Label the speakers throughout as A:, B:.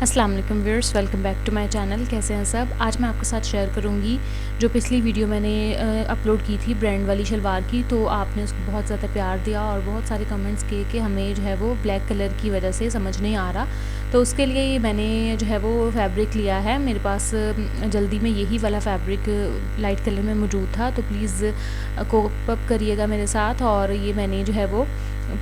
A: अस्सलाम वालेकुम viewers, welcome back to my channel. कैसे हैं सब। आज मैं आपके साथ शेयर करूंगी जो पिछली वीडियो मैंने अपलोड की थी ब्रांड वाली शलवार की। तो आपने उसको बहुत ज़्यादा प्यार दिया और बहुत सारे कमेंट्स किए कि हमें जो है वो ब्लैक कलर की वजह से समझ नहीं आ रहा। तो उसके लिए मैंने जो है वो फैब्रिक लिया है। मेरे पास जल्दी में यही वाला फैब्रिक लाइट कलर में मौजूद था, तो प्लीज़ कोप अप करिएगा मेरे साथ। और ये मैंने जो है वो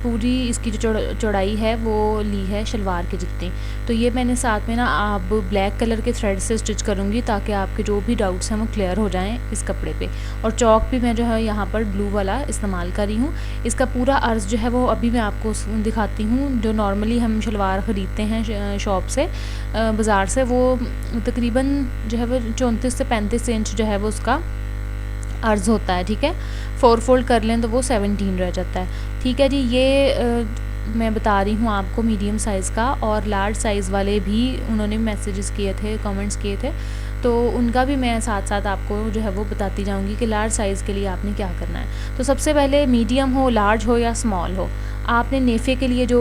A: पूरी इसकी जो चौड़ाई है वो ली है शलवार के जितनी। तो ये मैंने साथ में ना आप ब्लैक कलर के थ्रेड से स्टिच करूँगी ताकि आपके जो भी डाउट्स हैं वो क्लियर हो जाएं इस कपड़े पे। और चौक भी मैं जो है यहाँ पर ब्लू वाला इस्तेमाल कर रही हूँ। इसका पूरा अर्ज़ जो है वो अभी मैं आपको दिखाती हूँ। जो नॉर्मली हम शलवार ख़रीदते हैं शॉप से, बाज़ार से, वो तकरीबन जो है वो 34 से 35 इंच जो है वो उसका अर्ज़ होता है। ठीक है, 4 फोल्ड कर लें तो वो 17 रह जाता है। ठीक है जी, ये मैं बता रही हूँ आपको मीडियम साइज़ का। और लार्ज साइज़ वाले भी उन्होंने मैसेजेस किए थे, कमेंट्स किए थे, तो उनका भी मैं साथ साथ आपको जो है वो बताती जाऊँगी कि लार्ज साइज़ के लिए आपने क्या करना है। तो सबसे पहले मीडियम हो, लार्ज हो या स्मॉल हो, आपने नेफ़े के लिए जो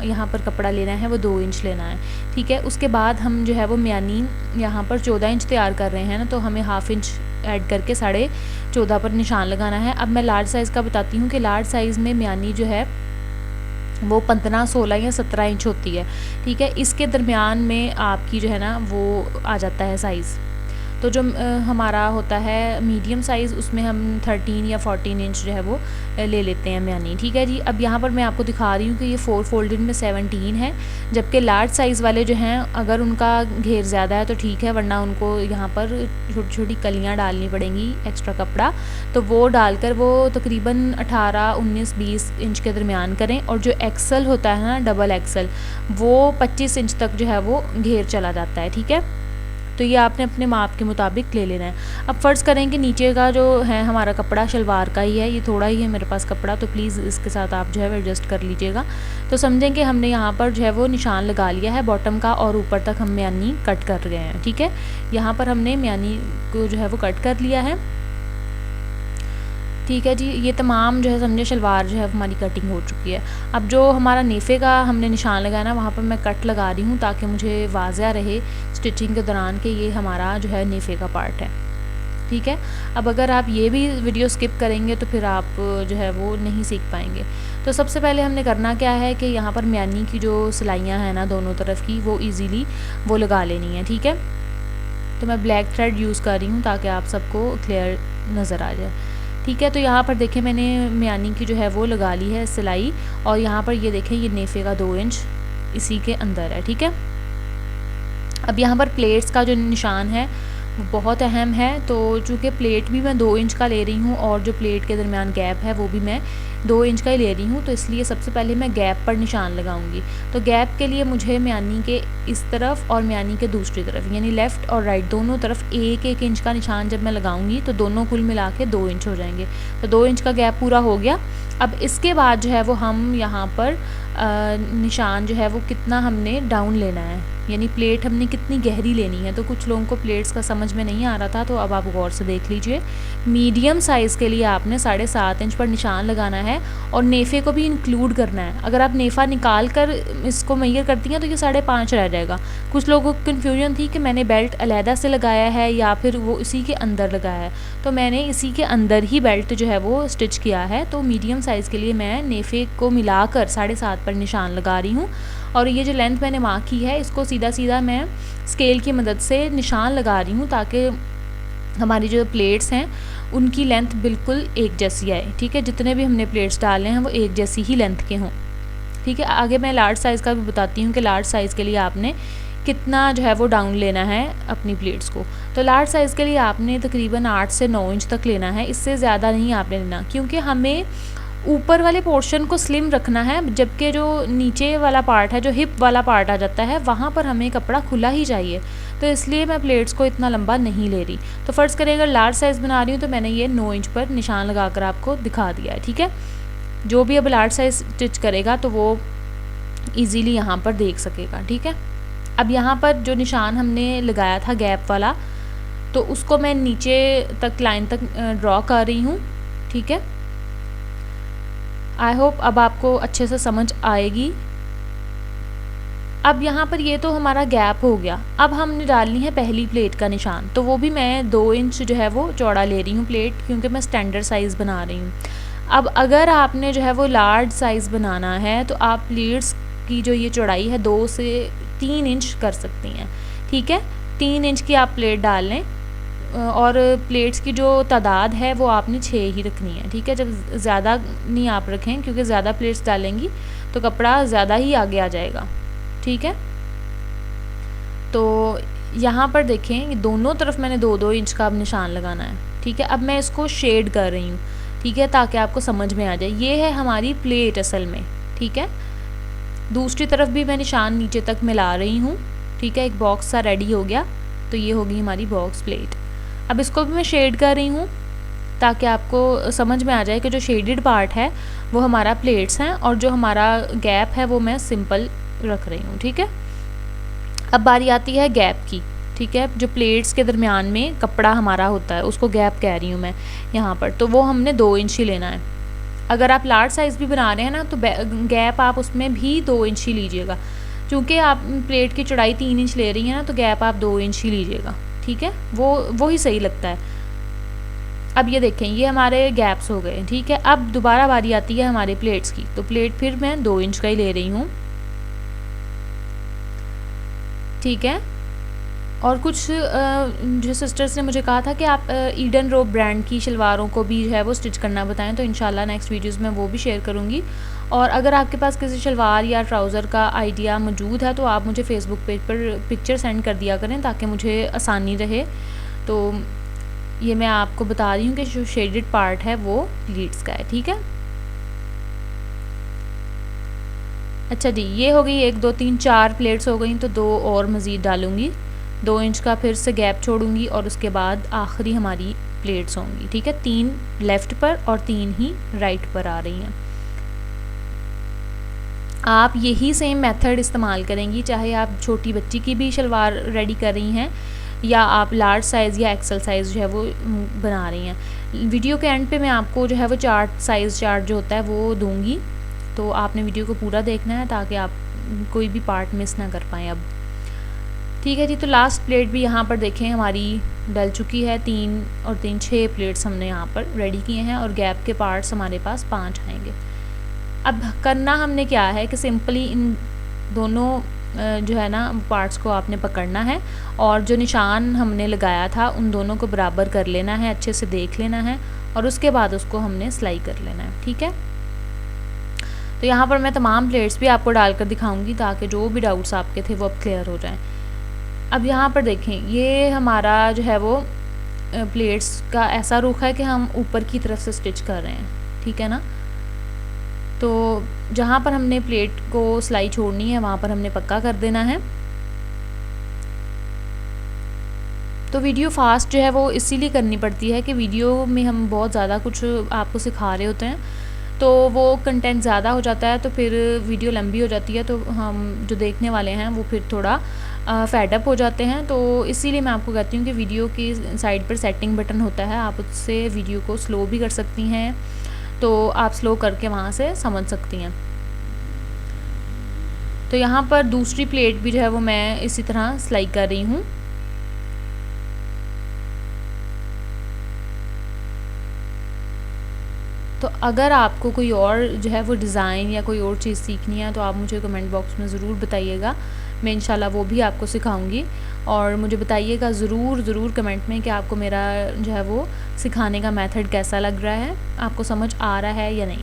A: यहाँ पर कपड़ा लेना है वो 2 इंच लेना है। ठीक है, उसके बाद हम जो है वो म्यानी यहाँ पर 14 इंच तैयार कर रहे हैं ना, तो हमें हाफ़ इंच ऐड करके 14.5 पर निशान लगाना है। अब मैं लार्ज साइज़ का बताती हूँ कि लार्ज साइज़ में म्यानी जो है वो 15, 16 या 17 इंच होती है। ठीक है, इसके दरमियान में आपकी जो है ना वो आ जाता है साइज़। तो जो हमारा होता है मीडियम साइज़, उसमें हम 13 या 14 इंच जो है वो ले लेते हैं म्यानी। ठीक है जी, अब यहाँ पर मैं आपको दिखा रही हूँ कि ये 4 फोल्डेड में 17 है, जबकि लार्ज साइज़ वाले जो हैं अगर उनका घेर ज़्यादा है तो ठीक है, वरना उनको यहाँ पर छोटी छोटी कलियाँ डालनी पड़ेंगी एक्स्ट्रा कपड़ा। तो वो डालकर वो तकरीबन 18, 19, 20 इंच के दरमियान करें। और जो एक्सल होता है ना, डबल एक्सल, वो 25 इंच तक जो है वो घेर चला जाता है। ठीक है, तो ये आपने अपने माप के मुताबिक ले लेना है। अब फ़र्ज़ करें कि नीचे का जो है हमारा कपड़ा शलवार का ही है, ये थोड़ा ही है मेरे पास कपड़ा, तो प्लीज़ इसके साथ आप जो है वो एडजस्ट कर लीजिएगा। तो समझें कि हमने यहाँ पर जो है वो निशान लगा लिया है बॉटम का, और ऊपर तक हम म्यानी कट कर गए हैं। ठीक है, यहाँ पर हमने म्यानी को जो है वो कट कर लिया है। ठीक है जी, ये तमाम जो है समझे शलवार जो है हमारी कटिंग हो चुकी है। अब जो हमारा नेफ़े का हमने निशान लगाया ना, वहाँ पर मैं कट लगा रही हूँ ताकि मुझे वाज़िया रहे स्टिचिंग के दौरान कि ये हमारा जो है नेफ़े का पार्ट है। ठीक है, अब अगर आप ये भी वीडियो स्किप करेंगे तो फिर आप जो है वो नहीं सीख पाएंगे। तो सबसे पहले हमने करना क्या है कि यहाँ पर म्यानी की जो सिलाइयाँ हैं ना दोनों तरफ की, वो ईज़िली वो लगा लेनी है। ठीक है, तो मैं ब्लैक थ्रेड यूज़ कर रही हूँ ताकि आप सबको क्लियर नज़र आ जाए। ठीक है, तो यहाँ पर देखें मैंने म्यानी की जो है वो लगा ली है सिलाई, और यहाँ पर ये देखें ये नेफ़े का 2 इंच इसी के अंदर है। ठीक है, अब यहाँ पर प्लेट्स का जो निशान है वो बहुत अहम है। तो चूँकि प्लेट भी मैं 2 इंच का ले रही हूँ और जो प्लेट के दरमियान गैप है वो भी मैं 2 इंच का ही ले रही हूँ, तो इसलिए सबसे पहले मैं गैप पर निशान लगाऊंगी। तो गैप के लिए मुझे म्यानी के इस तरफ और म्यानी के दूसरी तरफ, यानी लेफ़्ट और राइट दोनों तरफ 1-1 इंच का निशान जब मैं लगाऊंगी तो दोनों कुल मिला के 2 इंच हो जाएंगे। तो 2 इंच का गैप पूरा हो गया। अब इसके बाद जो है वो हम यहाँ पर निशान जो है वो कितना हमने डाउन लेना है, यानी प्लेट हमने कितनी गहरी लेनी है। तो कुछ लोगों को प्लेट्स का समझ में नहीं आ रहा था, तो अब आप गौर से देख लीजिए। मीडियम साइज़ के लिए आपने 7.5 इंच पर निशान लगाना है और नेफ़े को भी इंक्लूड करना है। अगर आप नेफ़ा निकाल कर इसको मेजर करती हैं तो ये 5.5 रह जाएगा। कुछ लोगों को कन्फ्यूजन थी कि मैंने बेल्ट अलहदा से लगाया है या फिर वो इसी के अंदर लगाया है, तो मैंने इसी के अंदर ही बेल्ट जो है वो स्टिच किया है। तो मीडियम साइज़ के लिए मैं नेफ़े को मिलाकर 7.5 पर निशान लगा रही हूँ। और ये जो लेंथ मैंने मार्क की है इसको सीधा सीधा मैं स्केल की मदद से निशान लगा रही हूँ ताकि हमारी जो प्लेट्स हैं उनकी लेंथ बिल्कुल एक जैसी आए। ठीक है, जितने भी हमने प्लेट्स डाले हैं वो एक जैसी ही लेंथ के हों। ठीक है, आगे मैं लार्ज साइज़ का भी बताती हूँ कि लार्ज साइज़ के लिए आपने कितना जो है वो डाउन लेना है अपनी प्लेट्स को। तो लार्ज साइज़ के लिए आपने तकरीबन 8 से 9 इंच तक लेना है, इससे ज़्यादा नहीं आपने लेना, क्योंकि हमें ऊपर वाले पोर्शन को स्लिम रखना है, जबकि जो नीचे वाला पार्ट है, जो हिप वाला पार्ट आ जाता है, वहाँ पर हमें कपड़ा खुला ही चाहिए। तो इसलिए मैं प्लेट्स को इतना लंबा नहीं ले रही। तो फ़र्ज़ करें अगर लार्ज साइज़ बना रही हूँ तो मैंने ये 9 इंच पर निशान लगा कर आपको दिखा दिया है। ठीक है, जो भी अब लार्ज साइज़ स्टिच करेगा तो वो ईज़िली यहाँ पर देख सकेगा। ठीक है, अब यहाँ पर जो निशान हमने लगाया था गैप वाला, तो उसको मैं नीचे तक लाइन तक ड्रॉ कर रही हूँ। ठीक है, आई होप अब आपको अच्छे से समझ आएगी। अब यहाँ पर ये तो हमारा गैप हो गया। अब हमने डालनी है पहली प्लेट का निशान, तो वो भी मैं 2 इंच जो है वो चौड़ा ले रही हूँ प्लेट, क्योंकि मैं स्टैंडर्ड साइज़ बना रही हूँ। अब अगर आपने जो है वो लार्ज साइज़ बनाना है तो आप प्लेट्स की जो ये चौड़ाई है 2 से 3 इंच कर सकती हैं, ठीक है। 3 इंच की आप प्लेट डाल लें, और प्लेट्स की जो तादाद है वो आपने 6 ही रखनी है, ठीक है। जब ज़्यादा नहीं आप रखें, क्योंकि ज़्यादा प्लेट्स डालेंगी तो कपड़ा ज़्यादा ही आगे आ जाएगा, ठीक है। तो यहाँ पर देखें दोनों तरफ मैंने 2-2 इंच का अब निशान लगाना है, ठीक है। अब मैं इसको शेड कर रही हूँ, ठीक है, ताकि आपको समझ में आ जाए। ये है हमारी प्लेट असल में, ठीक है। दूसरी तरफ भी मैं निशान नीचे तक मिला रही हूँ, ठीक है। एक बॉक्स सा रेडी हो गया, तो ये होगी हमारी बॉक्स प्लेट। अब इसको भी मैं शेड कर रही हूँ ताकि आपको समझ में आ जाए कि जो शेडेड पार्ट है वो हमारा प्लेट्स हैं, और जो हमारा गैप है वो मैं सिंपल रख रही हूँ, ठीक है। अब बारी आती है गैप की, ठीक है। जो प्लेट्स के दरमियान में कपड़ा हमारा होता है उसको गैप कह रही हूँ मैं यहाँ पर, तो वो हमने 2 इंच ही लेना है। अगर आप लार्ज साइज़ भी बना रहे हैं ना तो गैप आप उसमें भी 2 इंच ही लीजिएगा। चूँकि आप प्लेट की चौड़ाई 3 इंच ले रही हैं ना, तो गैप आप 2 इंच ही लीजिएगा, ठीक है। वो ही सही लगता है। अब ये देखें ये हमारे गैप्स हो गए, ठीक है। अब दोबारा बारी आती है हमारे प्लेट्स की, तो प्लेट फिर मैं 2 इंच का ही ले रही हूँ, ठीक है। और कुछ जो सिस्टर्स ने मुझे कहा था कि आप ईडन रोब ब्रांड की शलवारों को भी जो है वो स्टिच करना बताएं, तो इंशाल्लाह नेक्स्ट वीडियोस में वो भी शेयर करूँगी। और अगर आपके पास किसी शलवार या ट्राउज़र का आइडिया मौजूद है तो आप मुझे फ़ेसबुक पेज पर पिक्चर सेंड कर दिया करें ताकि मुझे आसानी रहे। तो ये मैं आपको बता रही हूँ कि जो शेडेड पार्ट है वो प्लीट्स का है, ठीक है। अच्छा जी, ये हो गई 1 2 3 4 प्लेट्स हो गई, तो 2 और मज़ीद डालूँगी। 2 इंच का फिर से गैप छोड़ूंगी और उसके बाद आखिरी हमारी प्लेट्स होंगी, ठीक है। 3 लेफ़्ट पर और 3 ही राइट पर आ रही हैं। आप यही सेम मेथड इस्तेमाल करेंगी चाहे आप छोटी बच्ची की भी शलवार रेडी कर रही हैं या आप लार्ज साइज़ या एक्सल साइज़ जो है वो बना रही हैं। वीडियो के एंड पे मैं आपको जो है वो साइज़ चार्ट जो होता है वो दूंगी, तो आपने वीडियो को पूरा देखना है ताकि आप कोई भी पार्ट मिस ना कर पाएँ अब, ठीक है जी। तो लास्ट प्लेट भी यहाँ पर देखें हमारी डल चुकी है। 3 और 3 6 प्लेट्स हमने यहाँ पर रेडी किए हैं और गैप के पार्ट्स हमारे पास 5 आएंगे। अब करना हमने क्या है कि सिंपली इन दोनों जो है ना पार्ट्स को आपने पकड़ना है और जो निशान हमने लगाया था उन दोनों को बराबर कर लेना है, अच्छे से देख लेना है और उसके बाद उसको हमने सिलाई कर लेना है, ठीक है। तो यहाँ पर मैं तमाम प्लेट्स भी आपको डालकर दिखाऊंगी ताकि जो भी डाउट्स आपके थे वो अब क्लियर हो जाएं। अब यहाँ पर देखें ये हमारा जो है वो प्लेट्स का ऐसा रुख है कि हम ऊपर की तरफ से स्टिच कर रहे हैं, ठीक है ना। तो जहाँ पर हमने प्लेट को सिलाई छोड़नी है वहाँ पर हमने पक्का कर देना है। तो वीडियो फास्ट जो है वो इसीलिए करनी पड़ती है कि वीडियो में हम बहुत ज़्यादा कुछ आपको सिखा रहे होते हैं, तो वो कंटेंट ज़्यादा हो जाता है तो फिर वीडियो लंबी हो जाती है, तो हम जो देखने वाले हैं वो फिर थोड़ा फेडअप हो जाते हैं। तो इसीलिए मैं आपको कहती हूँ कि वीडियो की साइड पर सेटिंग बटन होता है, आप उससे वीडियो को स्लो भी कर सकती हैं, तो आप स्लो करके वहाँ से समझ सकती हैं। तो यहाँ पर दूसरी प्लेट भी जो है वो मैं इसी तरह सिलाई कर रही हूँ। तो अगर आपको कोई और जो है वो डिज़ाइन या कोई और चीज़ सीखनी है तो आप मुझे कमेंट बॉक्स में ज़रूर बताइएगा, मैं इंशाल्लाह वो भी आपको सिखाऊंगी। और मुझे बताइएगा ज़रूर कमेंट में कि आपको मेरा जो है वो सिखाने का मेथड कैसा लग रहा है, आपको समझ आ रहा है या नहीं,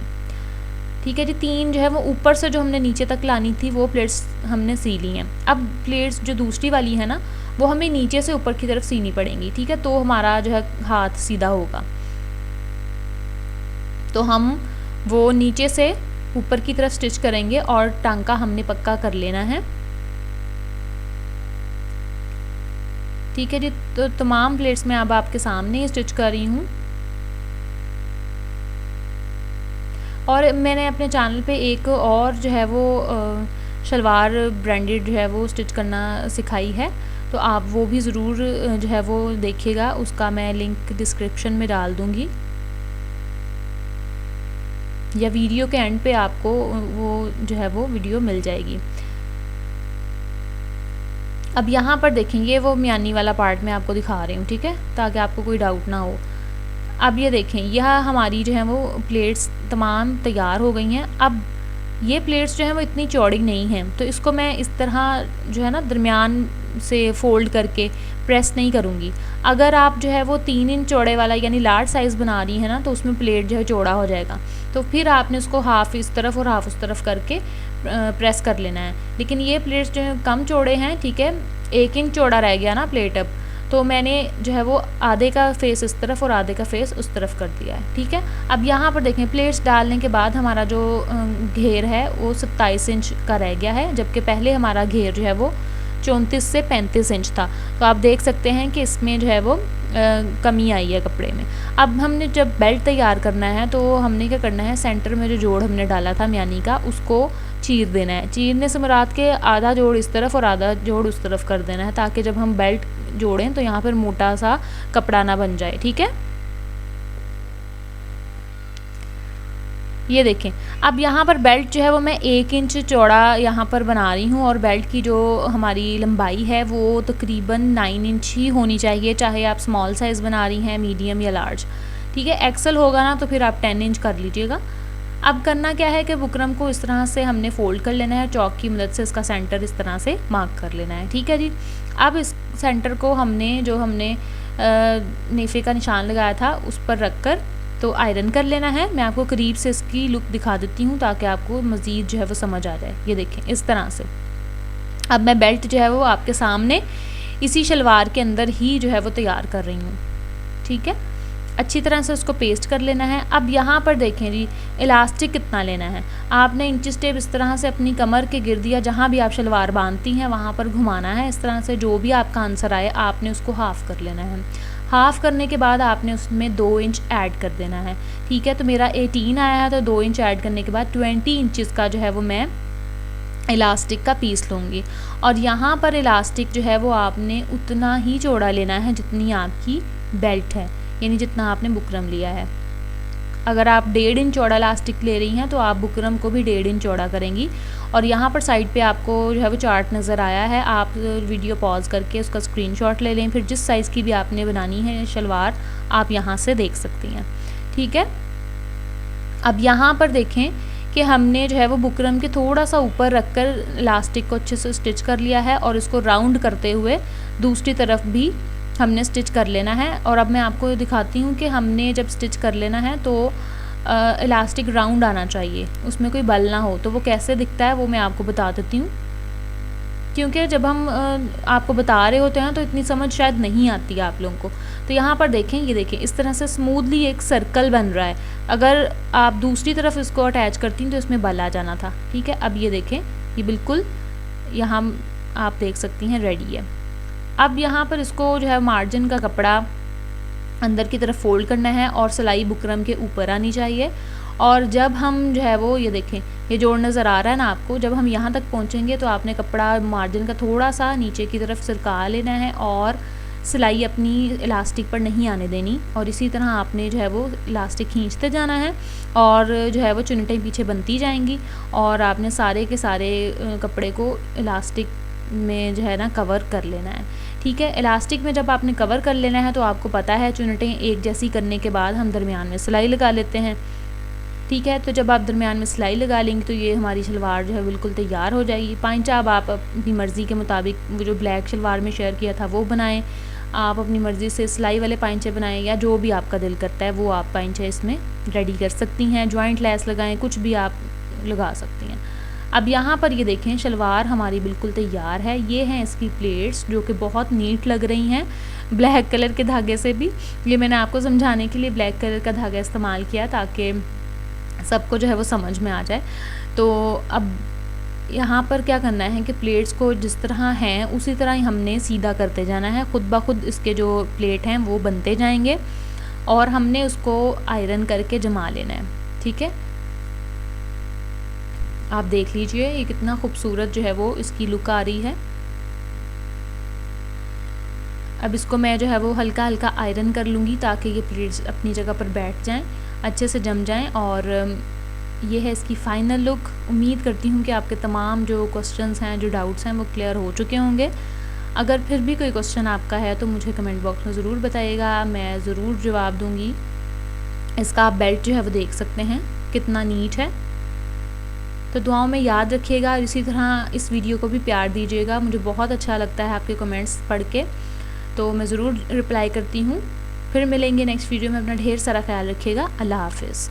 A: ठीक है जी। 3 जो है वो ऊपर से जो हमने नीचे तक लानी थी वो प्लेट्स हमने सी ली हैं। अब प्लेट्स जो दूसरी वाली है ना वो हमें नीचे से ऊपर की तरफ सीनी पड़ेंगी, ठीक है, तो हमारा जो है हाथ सीधा होगा। तो हम वो नीचे से ऊपर की तरफ स्टिच करेंगे और टांका हमने पक्का कर लेना है, ठीक है जी। तो तमाम प्लेट्स मैं अब आपके सामने स्टिच कर रही हूँ। और मैंने अपने चैनल पे एक और जो है वो शलवार ब्रांडेड जो है वो स्टिच करना सिखाई है, तो आप वो भी ज़रूर जो है वो देखिएगा, उसका मैं लिंक डिस्क्रिप्शन में डाल दूँगी या वीडियो के एंड पे आपको वो जो है वो वीडियो मिल जाएगी। अब यहाँ पर देखेंगे वो म्यानी वाला पार्ट मैं आपको दिखा रही हूँ, ठीक है, ताकि आपको कोई डाउट ना हो। अब ये देखें, यह हमारी जो है वो प्लेट्स तमाम तैयार हो गई हैं। अब ये प्लेट्स जो हैं वो इतनी चौड़ी नहीं हैं, तो इसको मैं इस तरह जो है ना दरमियान से फ़ोल्ड करके प्रेस नहीं करूँगी। अगर आप जो है वो 3 इंच चौड़े वाला यानी लार्ज साइज़ बना रही हैं ना, तो उसमें प्लेट जो है चौड़ा हो जाएगा, तो फिर आपने उसको हाफ़ इस तरफ और हाफ़ उस तरफ करके प्रेस कर लेना है। लेकिन ये प्लेट्स जो हैं कम चौड़े हैं, ठीक है, 1 इंच चौड़ा रह गया ना प्लेट, अब तो मैंने जो है वो आधे का फेस इस तरफ और आधे का फेस उस तरफ कर दिया है, ठीक है। अब यहाँ पर देखें, प्लेट्स डालने के बाद हमारा जो घेर है वो 27 इंच का रह गया है, जबकि पहले हमारा घेर जो है वो 34 से 35 इंच था। तो आप देख सकते हैं कि इसमें जो है वो कमी आई है कपड़े में। अब हमने जब बेल्ट तैयार करना है तो हमने क्या करना है, सेंटर में जो जोड़ हमने डाला था म्यानी का उसको चीर देना है। चीरने से मुराद के आधा जोड़ इस तरफ और आधा जोड़ उस तरफ कर देना है, ताकि जब हम बेल्ट जोड़ें तो यहाँ पर मोटा सा कपड़ा ना बन जाए, ठीक है। ये देखें, अब यहाँ पर बेल्ट जो है वो मैं 1 इंच चौड़ा यहाँ पर बना रही हूँ, और बेल्ट की जो हमारी लंबाई है वो तकरीबन 9 इंच ही होनी चाहिए, चाहे आप स्मॉल साइज़ बना रही हैं, मीडियम या लार्ज, ठीक है। एक्सल होगा ना तो फिर आप 10 इंच कर लीजिएगा। अब करना क्या है कि बुकरम को इस तरह से हमने फ़ोल्ड कर लेना है, चॉक की मदद से इसका सेंटर इस तरह से मार्क कर लेना है, ठीक है जी। अब इस सेंटर को हमने नेफे का निशान लगाया था उस पर रख कर तो आयरन कर लेना है। मैं आपको करीब से इसकी लुक दिखा देती हूँ ताकि आपको मज़ीद जो है वो समझ आ जाए। ये देखें इस तरह से। अब मैं बेल्ट जो है वो आपके सामने इसी शलवार के अंदर ही जो है वो तैयार कर रही हूँ, ठीक है। अच्छी तरह से उसको पेस्ट कर लेना है। अब यहाँ पर देखें जी, इलास्टिक कितना लेना है, आपने इंची टेप इस तरह से अपनी कमर के गिर्द या जहाँ भी आप शलवार बांधती हैं वहाँ पर घुमाना है। इस तरह से जो भी आपका आंसर आए आपने उसको हाफ़ कर लेना है। हाफ़ करने के बाद आपने उसमें 2 इंच ऐड कर देना है, ठीक है। तो मेरा 18 आया है, तो 2 इंच ऐड करने के बाद 20 इंचज़ का जो है वो मैं इलास्टिक का पीस लूँगी। और यहाँ पर इलास्टिक जो है वो आपने उतना ही चौड़ा लेना है जितनी आपकी बेल्ट है, यानी जितना आपने बुकरम लिया है। अगर आप 1.5 इंच चौड़ा इलास्टिक ले रही हैं तो आप बुकरम को भी 1.5 इंच चौड़ा करेंगी। और यहाँ पर साइड पे आपको जो है वो चार्ट नज़र आया है, आप वीडियो पॉज करके उसका स्क्रीनशॉट ले लें, फिर जिस साइज़ की भी आपने बनानी है शलवार आप यहाँ से देख सकती हैं, ठीक है। अब यहाँ पर देखें कि हमने जो है वो बुकरम के थोड़ा सा ऊपर रखकर इलास्टिक को अच्छे से स्टिच कर लिया है, और इसको राउंड करते हुए दूसरी तरफ भी हमने स्टिच कर लेना है। और अब मैं आपको दिखाती हूँ कि हमने जब स्टिच कर लेना है तो इलास्टिक राउंड आना चाहिए, उसमें कोई बल ना हो। तो वो कैसे दिखता है वो मैं आपको बता देती हूँ, क्योंकि जब हम आपको बता रहे होते हैं तो इतनी समझ शायद नहीं आती है आप लोगों को। तो यहाँ पर देखें, ये देखें इस तरह से स्मूथली एक सर्कल बन रहा है। अगर आप दूसरी तरफ इसको अटैच करती हैं तो इसमें बल आ जाना था, ठीक है। अब ये देखें, ये बिल्कुल यहाँ आप देख सकती हैं रेडी है। अब यहाँ पर इसको जो है मार्जिन का कपड़ा अंदर की तरफ फोल्ड करना है और सिलाई बुकरम के ऊपर आनी चाहिए। और जब हम जो है वो ये देखें, ये जोड़ नज़र आ रहा है ना आपको, जब हम यहाँ तक पहुँचेंगे तो आपने कपड़ा मार्जिन का थोड़ा सा नीचे की तरफ सरका लेना है और सिलाई अपनी इलास्टिक पर नहीं आने देनी। और इसी तरह आपने जो है वो इलास्टिक खींचते जाना है और जो है वो चुन्नटें पीछे बनती जाएंगी, और आपने सारे के सारे कपड़े को इलास्टिक में जो है ना कवर कर लेना है, ठीक है। इलास्टिक में जब आपने कवर कर लेना है तो आपको पता है चुन्नटें एक जैसी करने के बाद हम दरमियान में सिलाई लगा लेते हैं, ठीक है। तो जब आप दरमियान में सिलाई लगा लेंगे तो ये हमारी शलवार जो है बिल्कुल तैयार हो जाएगी। पाइंचा अब आप अपनी मर्ज़ी के मुताबिक वो जो ब्लैक शलवार में शेयर किया था वो बनाएं, आप अपनी मर्ज़ी से सिलाई वाले पाइंचे बनाएं, या जो भी आपका दिल करता है वो आप पाइंचे इसमें रेडी कर सकती हैं। जॉइंट लेस लगाएं, कुछ भी आप लगा सकती हैं। अब यहाँ पर ये देखें, शलवार हमारी बिल्कुल तैयार है। ये हैं इसकी प्लेट्स जो कि बहुत नीट लग रही हैं ब्लैक कलर के धागे से भी। ये मैंने आपको समझाने के लिए ब्लैक कलर का धागा इस्तेमाल किया ताकि सबको जो है वो समझ में आ जाए। तो अब यहाँ पर क्या करना है कि प्लेट्स को जिस तरह हैं उसी तरह ही हमने सीधा करते जाना है। खुद ब खुद इसके जो प्लेट हैं वो बनते जाएंगे और हमने उसको आयरन करके जमा लेना है, ठीक है। आप देख लीजिए ये कितना खूबसूरत जो है वो इसकी लुक आ रही है। अब इसको मैं जो है वो हल्का हल्का आयरन कर लूँगी ताकि ये प्लेट्स अपनी जगह पर बैठ जाएं, अच्छे से जम जाएं। और ये है इसकी फ़ाइनल लुक। उम्मीद करती हूँ कि आपके तमाम जो क्वेश्चंस हैं, जो डाउट्स हैं वो क्लियर हो चुके होंगे। अगर फिर भी कोई क्वेश्चन आपका है तो मुझे कमेंट बॉक्स में ज़रूर बताइएगा, मैं ज़रूर जवाब दूँगी। इसका आप बेल्ट जो है वो देख सकते हैं कितना नीट है। तो दुआओं में याद रखिएगा और इसी तरह इस वीडियो को भी प्यार दीजिएगा। मुझे बहुत अच्छा लगता है आपके कमेंट्स पढ़ के, तो मैं ज़रूर रिप्लाई करती हूँ। फिर मिलेंगे नेक्स्ट वीडियो में। अपना ढेर सारा ख्याल रखिएगा। अल्लाह हाफ़िज़।